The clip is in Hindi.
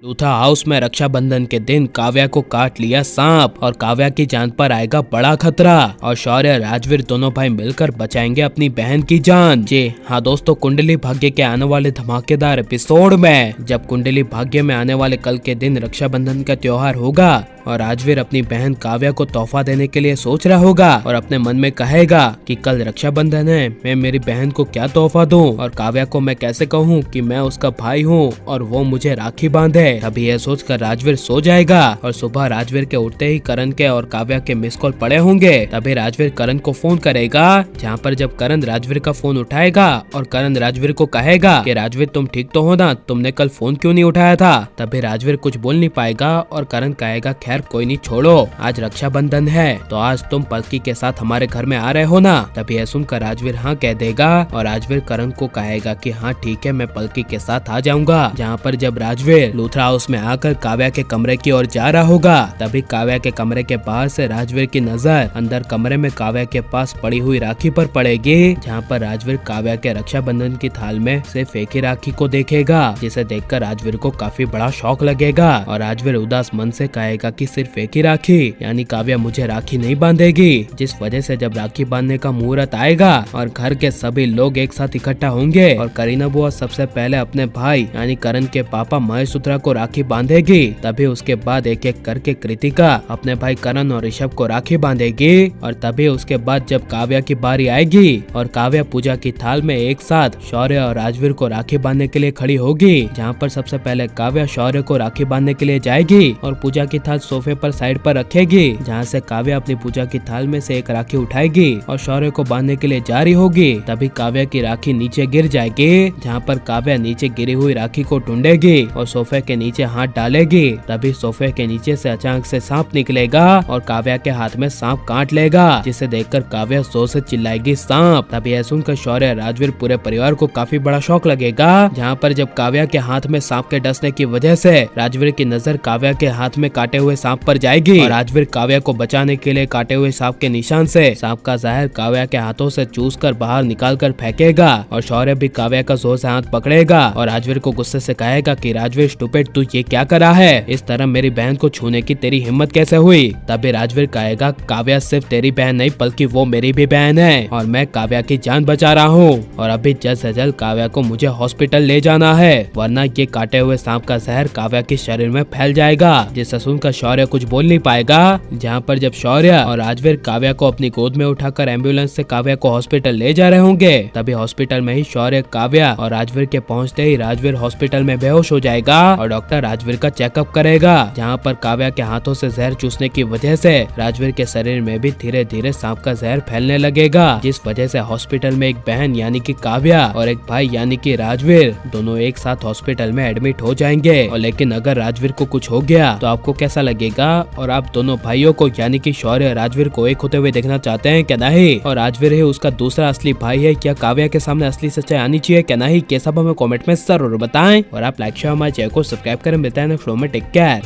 लूथा हाउस में रक्षाबंधन के दिन काव्या को काट लिया सांप और काव्या की जान पर आएगा बड़ा खतरा और शौर्य राजवीर दोनों भाई मिलकर बचाएंगे अपनी बहन की जान। जी हाँ दोस्तों, कुंडली भाग्य के आने वाले धमाकेदार एपिसोड में जब कुंडली भाग्य में आने वाले कल के दिन रक्षाबंधन का त्योहार होगा और राजवीर अपनी बहन काव्या को तोहफा देने के लिए सोच रहा होगा और अपने मन में कहेगा कि कल रक्षाबंधन है, मैं मेरी बहन को क्या तोहफा दूं और काव्या को मैं कैसे कहूं कि मैं उसका भाई हूं और वो मुझे राखी बांधे। तभी यह सोचकर राजवीर सो जाएगा और सुबह राजवीर के उठते ही करण के और काव्या के मिस कॉल पड़े होंगे। तभी राजवीर करण को फोन करेगा, जहाँ पर जब करण राजवीर का फोन उठाएगा और करण राजवीर को कहेगा कि राजवीर तुम ठीक तो हो ना, तुमने कल फोन क्यों नहीं उठाया था। तभी राजवीर कुछ बोल नहीं पाएगा और करण कहेगा खैर कोई नहीं, छोड़ो, आज रक्षाबंधन है तो आज तुम पलकी के साथ हमारे घर में आ रहे हो ना। तभी यह सुनकर राजवीर हाँ कह देगा और राजवीर करण को कहेगा कि हाँ ठीक है, मैं पलकी के साथ आ जाऊंगा। जहाँ पर जब राजवीर लूथरा हाउस में आकर काव्या के कमरे की ओर जा रहा होगा, तभी काव्या के कमरे के बाहर से राजवीर की नजर अंदर कमरे में काव्या के पास पड़ी हुई राखी पर पड़ेगी, जहाँ पर राजवीर काव्या के रक्षाबंधन की थाल में सिर्फ एक ही राखी को देखेगा, जिसे देखकर राजवीर को काफी बड़ा शौक लगेगा और राजवीर उदास मन से कहेगा कि सिर्फ एक ही राखी, यानी काव्या मुझे राखी नहीं बांधेगी। जिस वजह से जब राखी बांधने का मुहूर्त आएगा और घर के सभी लोग एक साथ इकट्ठा होंगे और करीना बुआ सबसे पहले अपने भाई यानी करण के पापा महेश सूत्रा को राखी बांधेगी, तभी उसके बाद एक एक करके कृतिका अपने भाई करण और ऋषभ को राखी बांधेगी और तभी उसके बाद जब काव्या की बारी आएगी और काव्या पूजा की थाल में एक साथ शौर्य और राजवीर को राखी बांधने के लिए खड़ी होगी, जहाँ पर सबसे पहले काव्या शौर्य को राखी बांधने के लिए जाएगी और पूजा की थाल सोफे पर साइड पर रखेगी, जहाँ से काव्या अपनी पूजा की थाल में से एक राखी उठाएगी और शौर्य को बांधने के लिए जा रही होगी। तभी काव्या की राखी नीचे गिर जाएगी, जहाँ पर काव्या नीचे गिरी हुई राखी को ढूंढेगी और सोफे के नीचे हाथ डालेगी। तभी सोफे के नीचे से अचानक से सांप निकलेगा और काव्या के हाथ में सांप काट लेगा, जिसे देखकर काव्या जोर से चिल्लाएगी सांप। तभी यह सुनकर शौर्य राजवीर पूरे परिवार को काफी बड़ा शौक लगेगा, जहाँ पर जब काव्या के हाथ में सांप के डसने की वजह से राजवीर की नजर काव्या के हाथ में काटे हुए सांप पर जाएगी और राजवीर काव्या को बचाने के लिए काटे हुए सांप के निशान से सांप का जहर काव्या के हाथों से चूस कर बाहर निकाल कर फेंकेगा और शौर्य भी काव्या का जोर से हाथ पकड़ेगा और राजवीर को गुस्से से कहेगा कि राजवीर स्टूपिड, तू ये क्या करा है, इस तरह मेरी बहन को छूने की तेरी हिम्मत कैसे हुई। तभी राजवीर कहेगा काव्या सिर्फ तेरी बहन नहीं बल्कि वो मेरी भी बहन है और मैं काव्या की जान बचा रहा हूँ और अभी जल्द से जल्द काव्या को मुझे हॉस्पिटल ले जाना है, वरना ये काटे हुए सांप का जहर काव्या के शरीर में फैल जाएगा। जिसे सुनकर शौर्य कुछ बोल नहीं पाएगा, जहाँ पर जब शौर्य और राजवीर काव्या को अपनी गोद में उठाकर एम्बुलेंस से काव्या को हॉस्पिटल ले जा रहे होंगे, तभी हॉस्पिटल में ही शौर्य काव्या और राजवीर के पहुंचते ही राजवीर हॉस्पिटल में बेहोश हो जाएगा और डॉक्टर राजवीर का चेकअप करेगा, जहाँ पर काव्या के हाथों से जहर चूसने की वजह से राजवीर के शरीर में भी धीरे धीरे सांप का जहर फैलने लगेगा, जिस वजह से हॉस्पिटल में एक बहन यानी कि काव्या और एक भाई यानी कि राजवीर दोनों एक साथ हॉस्पिटल में एडमिट हो जाएंगे। और लेकिन अगर राजवीर को कुछ हो गया तो आपको कैसा लगेगा और आप दोनों भाइयों को यानी कि शौर्य राजवीर को एक होते हुए देखना चाहते हैं क्या नहीं, और राजवीर ही उसका दूसरा असली भाई है, क्या काव्या के सामने असली सच्चाई आनी चाहिए क्या नहीं, ये सब हमें कमेंट में जरूर बताएं और आप लाइक शेयर हमारे चैनल को सब्सक्राइब करें। मिलते हैं नेक्स्ट वीडियो में, टेक केयर।